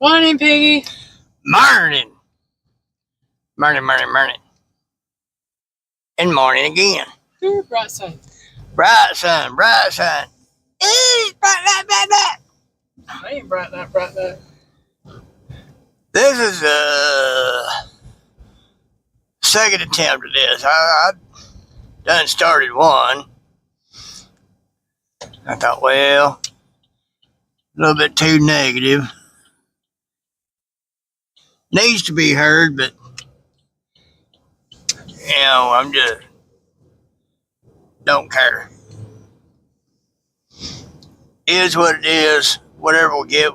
Morning, Piggy. Morning. Morning. And morning again. Ooh, bright sun. Bright sun. Bright. I ain't bright night. This is second attempt at this. I done started one. I thought, well, a little bit too negative. Needs to be heard, but I'm just don't care. Is what it is. Whatever we get.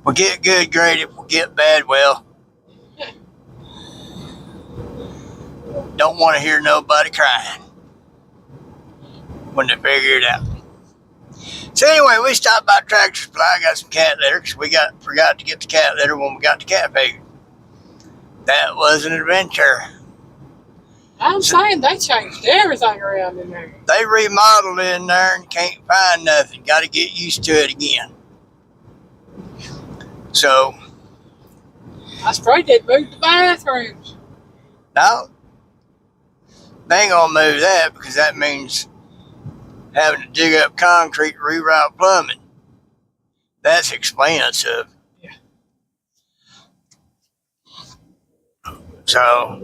We'll get good, great. If we get bad, well, don't want to hear nobody crying when they figure it out. So anyway, we stopped by Tractor Supply, got some cat litter, because we forgot to get the cat litter when we got the cat food. That was an adventure. I'm saying they changed everything around in there. They remodeled in there and can't find nothing. Got to get used to it again. So. I was afraid they'd move the bathrooms. No. They ain't going to move that because that means having to dig up concrete and reroute plumbing. That's expensive. Yeah. So.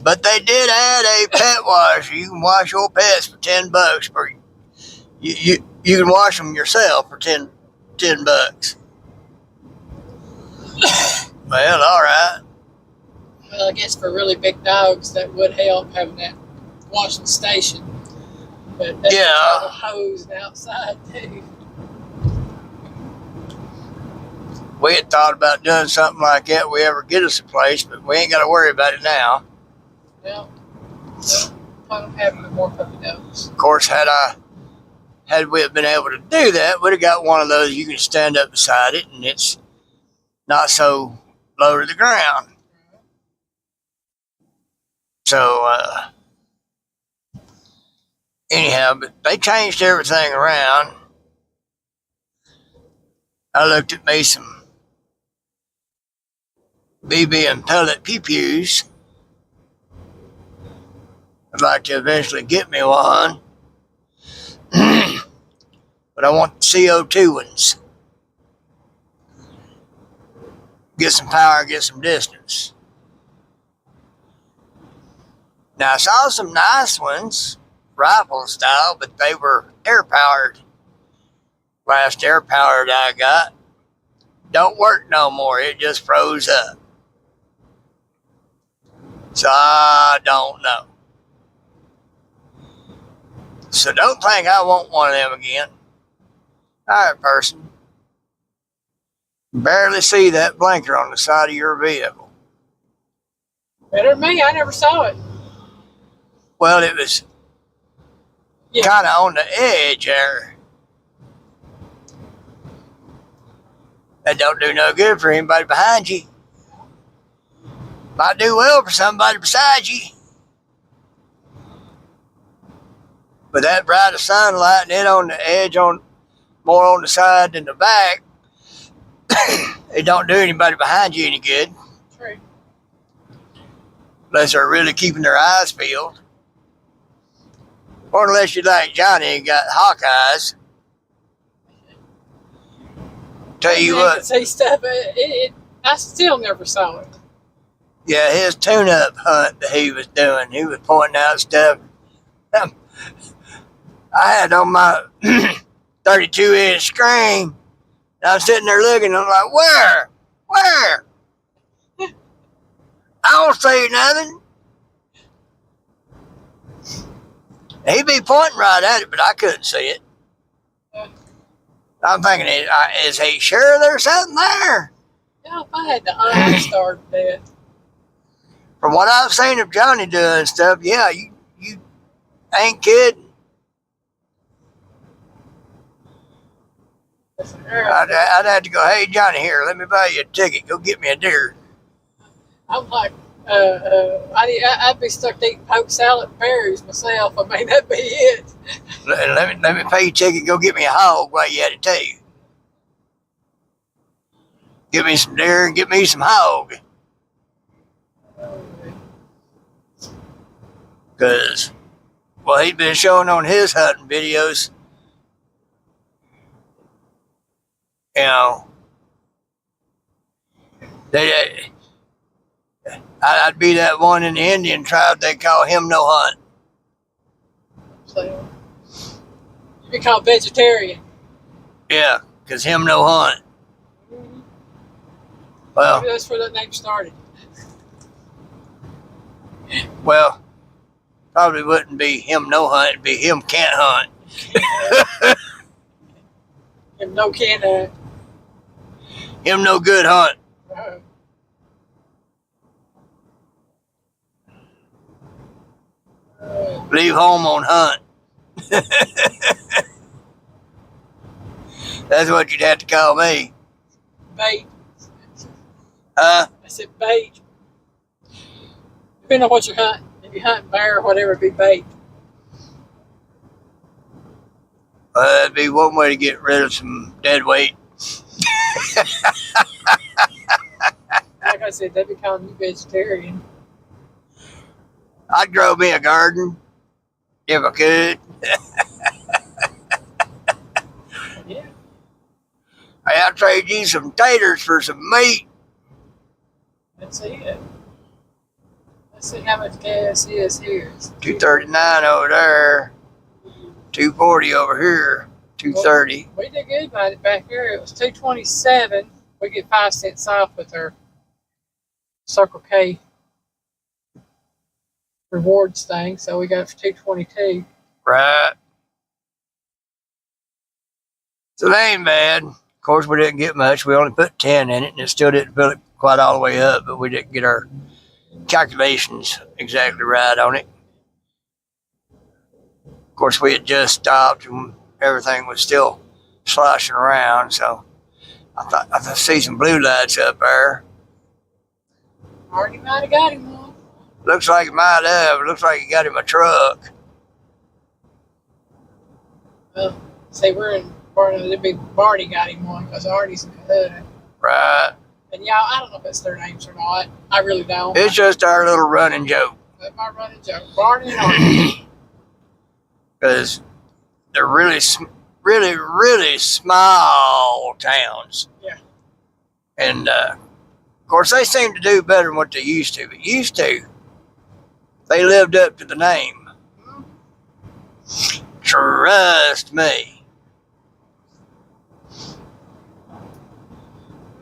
But they did add a pet washer. You can wash your pets for $10 per. You can wash them yourself for $10. Well, all right. Well, I guess for really big dogs, that would help having that washing station. But that's a hose outside too. We had thought about doing something like that if we ever get us a place, but we ain't got to worry about it now. Well, I don't have any more puppy dogs. Of course, had we been able to do that, we'd have got one of those you can stand up beside it, and it's not so low to the ground. So, anyhow, but they changed everything around. I looked at me some BB and pellet pew-pews. I'd like to eventually get me one. But I want the CO2 ones. Get some power, get some distance. Now, I saw some nice ones, rifle style, but they were air-powered. Last air-powered I got don't work no more. It just froze up. So I don't know. So don't think I want one of them again. All right, person. Barely see that blinker on the side of your vehicle. Better than me. I never saw it. Well, it was kind of on the edge there. That don't do no good for anybody behind you. Might do well for somebody beside you. But that bright of sunlight and it on the edge, more on the side than the back, it don't do anybody behind you any good. True. Unless they're really keeping their eyes peeled. Or unless you like Johnny and got hawk eyes. Tell you what. See stuff. I still never saw it. Yeah, his tune-up hunt that he was doing, he was pointing out stuff. I had on my 32-inch screen. And I'm sitting there looking, I'm like, where? I don't see nothing. He'd be pointing right at it, but I couldn't see it. I'm thinking, is he sure there's something there? Yeah, if I had the eye started that. From what I've seen of Johnny doing stuff, yeah, you ain't kidding. I'd have to go, hey, Johnny, here, let me buy you a ticket. Go get me a deer. I'm like, I'd be stuck eating poke salad and berries myself. I mean, that'd be it. Let me pay you a ticket. Go get me a hog while you at it too. Get me some deer and get me some hog. Because, well, he's been showing on his hunting videos, you know, I'd be that one in the Indian tribe they call him no hunt. So, you become vegetarian. Yeah, because him no hunt. Well, maybe that's where that name started. Well, probably wouldn't be him no hunt, it'd be him can't hunt. Him no can't hunt. Him no good hunt. Leave home on hunt. That's what you'd have to call me. Bait. Huh? I said bait. Depending on what you're hunting. If you're hunting bear or whatever, it'd be bait. That'd be one way to get rid of some dead weight. Like I said, they become vegetarian. I'd grow me a garden if I could. Yeah. I'd trade you some taters for some meat. Let's see it. Let's see how much gas is here. $2.39 over there. $2.40 over here. $2.30. We did good by it back here. It was $2.27. We get 5 cents off with our Circle K rewards thing, so we got it for $2.22. Right. So that ain't bad. Of course, we didn't get much. We only put 10 in it, and it still didn't fill it quite all the way up, but we didn't get our calculations exactly right on it. Of course, we had just stopped, and everything was still sloshing around, so I see some blue lights up there. Already might have got him one. Looks like it might have. Looks like he got him a truck. Well, say we're in Barney got him one because Artie's in the hood. Right. And y'all, I don't know if it's their names or not. I really don't. It's just our little running joke. That's my running joke. Barney and Artie. Because they're really small towns. Yeah. And, of course, they seem to do better than what they used to. But used to, they lived up to the name. Trust me.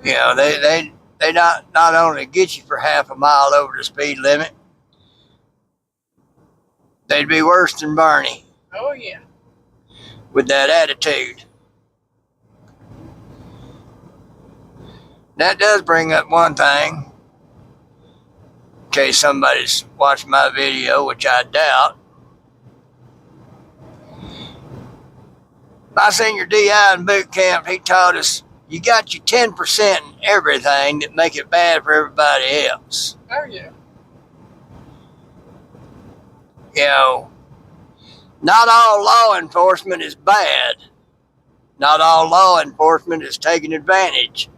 You know, they not only get you for half a mile over the speed limit, they'd be worse than Barney. Oh, yeah. With that attitude. That does bring up one thing. In case somebody's watching my video, which I doubt. My senior DI in boot camp, he taught us you got your 10% in everything that make it bad for everybody else. Oh, yeah. You know, not all law enforcement is bad. Not all law enforcement is taking advantage.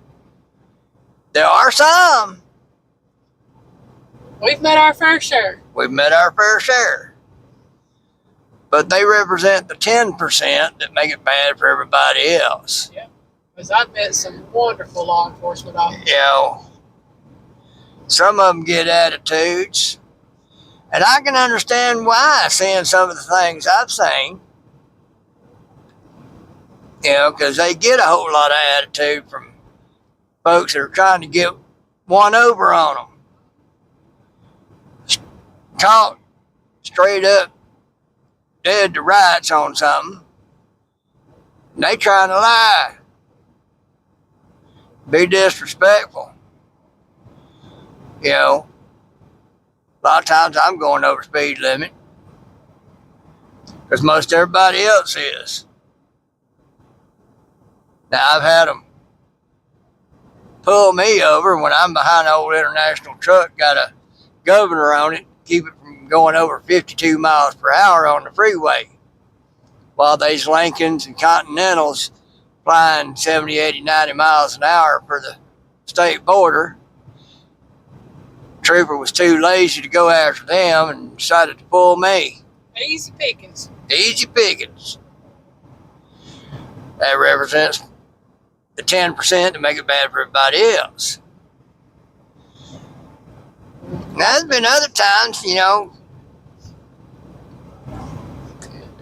There are some. We've met our fair share. We've met our fair share. But they represent the 10% that make it bad for everybody else. Yeah. Because I've met some wonderful law enforcement officers. You know, some of them get attitudes. And I can understand why, seeing some of the things I've seen. You know, because they get a whole lot of attitude from folks that are trying to get one over on them. Talk straight up, dead to rights on something. And they trying to lie. Be disrespectful. You know, a lot of times I'm going over speed limit. Because most everybody else is. Now, I've had them pull me over when I'm behind an old international truck, got a governor on it, keep it from going over 52 miles per hour on the freeway, while these Lincolns and Continentals flying 70, 80, 90 miles an hour for the state border. Trooper was too lazy to go after them and decided to pull me. Easy pickings. Easy pickings. That represents the 10% to make it bad for everybody else. Now, there's been other times, you know,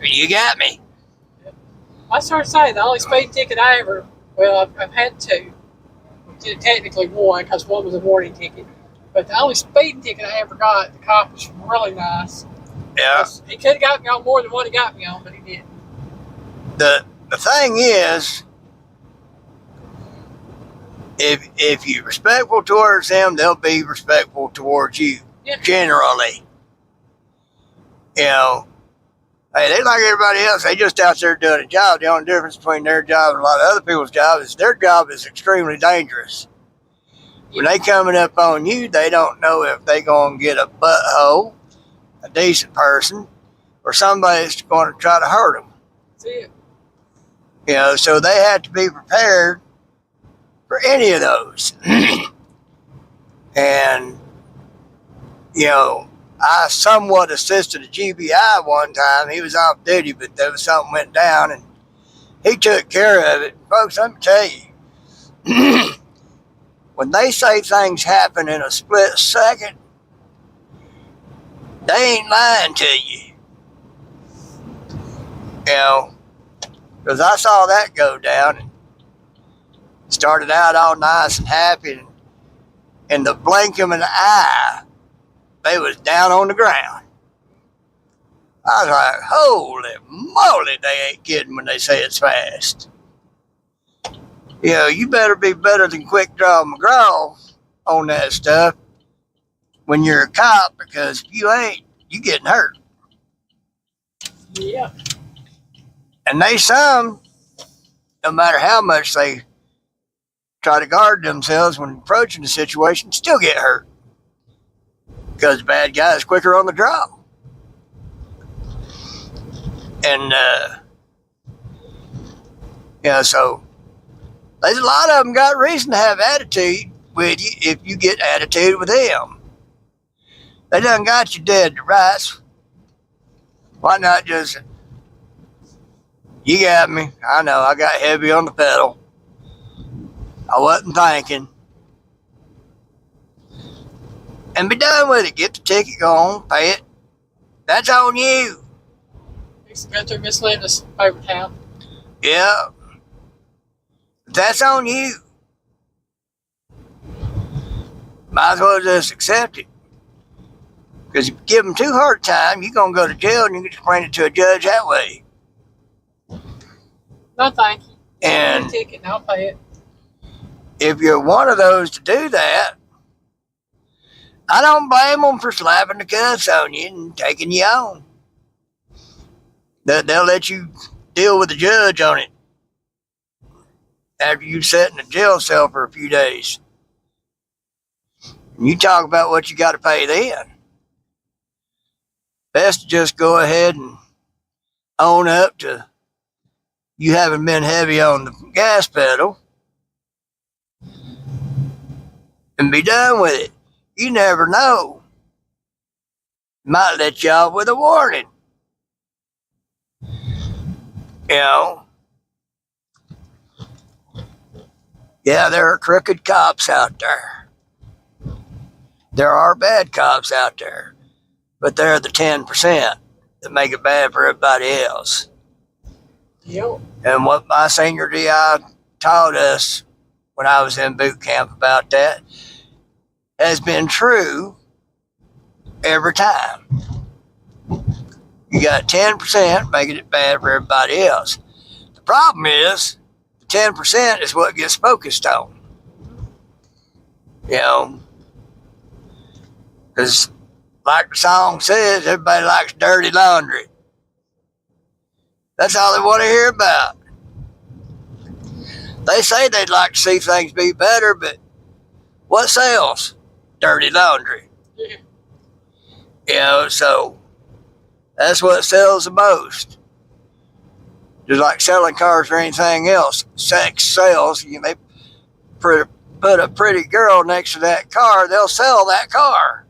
you got me. I started saying the only speeding ticket I ever, well, I've had two. Technically one, because one was a warning ticket. But the only speeding ticket I ever got, the cop was really nice. Yeah. He could have got me on more than what he got me on, but he didn't. The thing is, if you're respectful towards them, they'll be respectful towards you. Yeah. Generally. You know, hey, they like everybody else. They just out there doing a job. The only difference between their job and a lot of other people's job is their job is extremely dangerous. When they coming up on you, they don't know if they going to get a butthole, a decent person, or somebody that's going to try to hurt them. That's it. You know, so they have to be prepared for any of those. And, you know, I somewhat assisted a GBI one time. He was off duty, but there was something went down, and he took care of it. Folks, let me tell you, when they say things happen in a split second, they ain't lying to you. You know, because I saw that go down, and started out all nice and happy, and in the blink of an eye, they was down on the ground. I was like, holy moly, they ain't kidding when they say it's fast. You know, you better be better than Quick Draw McGraw on that stuff when you're a cop, because if you ain't, you getting hurt. Yeah. And they some, no matter how much they try to guard themselves when approaching the situation, still get hurt. Because the bad guy is quicker on the draw. And, yeah, so there's a lot of them got reason to have attitude with you if you get attitude with them. They done got you dead to rights. Why not just, you got me. I know, I got heavy on the pedal. I wasn't thinking. And be done with it. Get the ticket, go on, pay it. That's on you. Used to go through Miss Linda's favorite town. Yeah. That's on you. Might as well just accept it. Because if you give them too hard time, you're going to go to jail and you can explain it to a judge that way. No, thank you. And the ticket and I'll pay it. If you're one of those to do that, I don't blame them for slapping the cuffs on you and taking you on. They'll let you deal with the judge on it after you sit in a jail cell for a few days. And you talk about what you got to pay then. Best to just go ahead and own up to you haven't been heavy on the gas pedal and be done with it. You never know. Might let you off with a warning. You know? Yeah, there are crooked cops out there. There are bad cops out there. But they're the 10% that make it bad for everybody else. Yep. And what my senior DI taught us when I was in boot camp about that has been true every time. You got 10% making it bad for everybody else. The problem is, the 10% is what gets focused on. You know, because like the song says, everybody likes dirty laundry. That's all they want to hear about. They say they'd like to see things be better, but what sells? Dirty laundry. Yeah. You know, so that's what sells the most. Just like selling cars or anything else. Sex sells. You know, they put a pretty girl next to that car, they'll sell that car.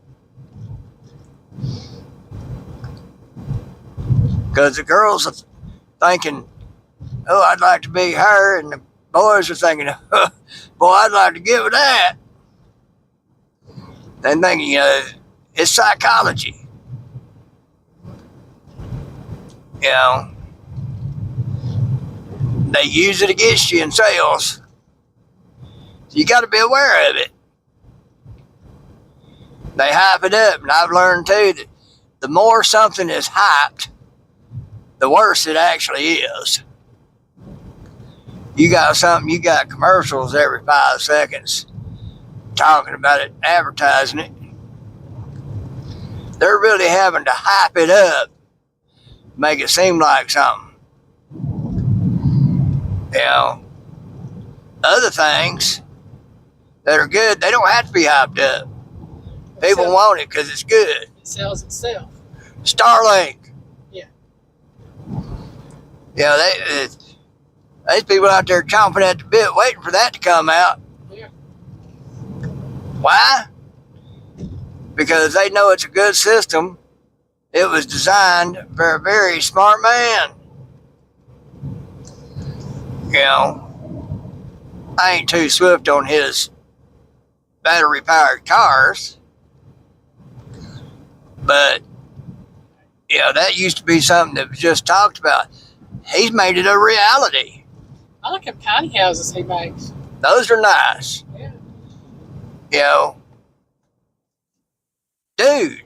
Because the girls are thinking, oh, I'd like to be her, and the boys are thinking, boy, I'd like to give her that. They're thinking, you know, it's psychology. You know, they use it against you in sales. So you got to be aware of it. They hype it up, and I've learned too that the more something is hyped, the worse it actually is. You got something, you got commercials every 5 seconds talking about it, advertising it. They're really having to hype it up, make it seem like something. You know, other things that are good, they don't have to be hyped up. People want it because it's good. It sells itself. Starlink. Yeah. Yeah, there's people out there chomping at the bit waiting for that to come out. Yeah. Why? Because they know it's a good system. It was designed for a very smart man. You know, I ain't too swift on his battery-powered cars. But, yeah, that used to be something that was just talked about. He's made it a reality. I like them tiny houses he makes. Those are nice. Yeah. You know, dude.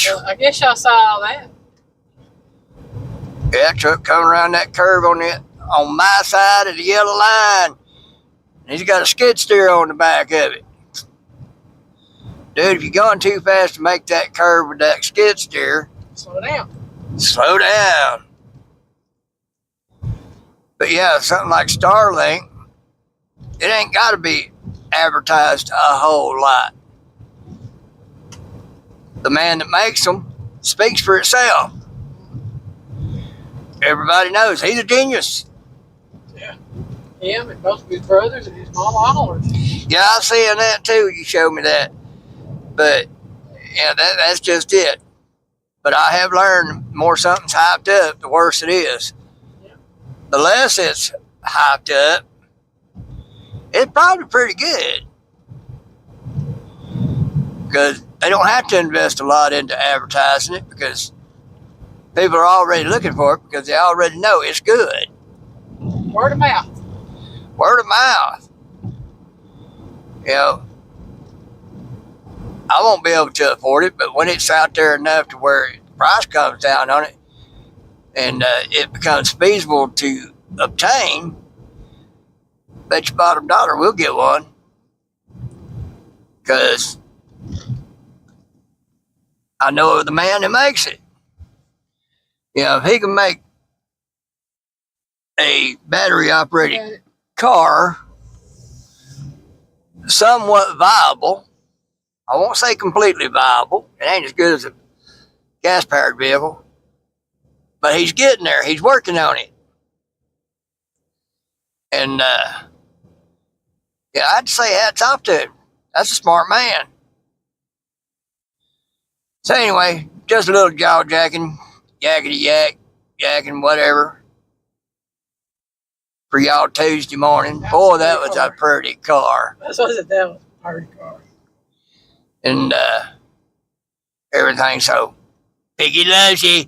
Well, I guess y'all saw all that. Yeah, truck coming around that curve on my side of the yellow line. And he's got a skid steer on the back of it. Dude, if you're going too fast to make that curve with that skid steer, Slow down. slow down. But yeah, something like Starlink, it ain't got to be advertised a whole lot. The man that makes them speaks for itself. Everybody knows he's a genius. Yeah. Him and both of his brothers and his mama hollers. Yeah, I see in that too. You showed me that. But yeah, that's just it. But I have learned the more something's hyped up, the worse it is. Yeah. The less it's hyped up, it's probably pretty good. Because they don't have to invest a lot into advertising it because people are already looking for it because they already know it's good. Word of mouth. Word of mouth. You know, I won't be able to afford it, but when it's out there enough to where the price comes down on it and it becomes feasible to obtain, bet your bottom dollar we'll get one. Because I know the man that makes it. You know, if he can make a battery operated car somewhat viable, I won't say completely viable, it ain't as good as a gas powered vehicle, but he's getting there, he's working on it. And yeah, I'd say hats off to him. That's a smart man. So anyway, just a little jaw jacking, yakety yak, yakking whatever. For y'all Tuesday morning. Boy, that was a pretty car. That's what it was. A pretty car. And everything. So Piggy loves you.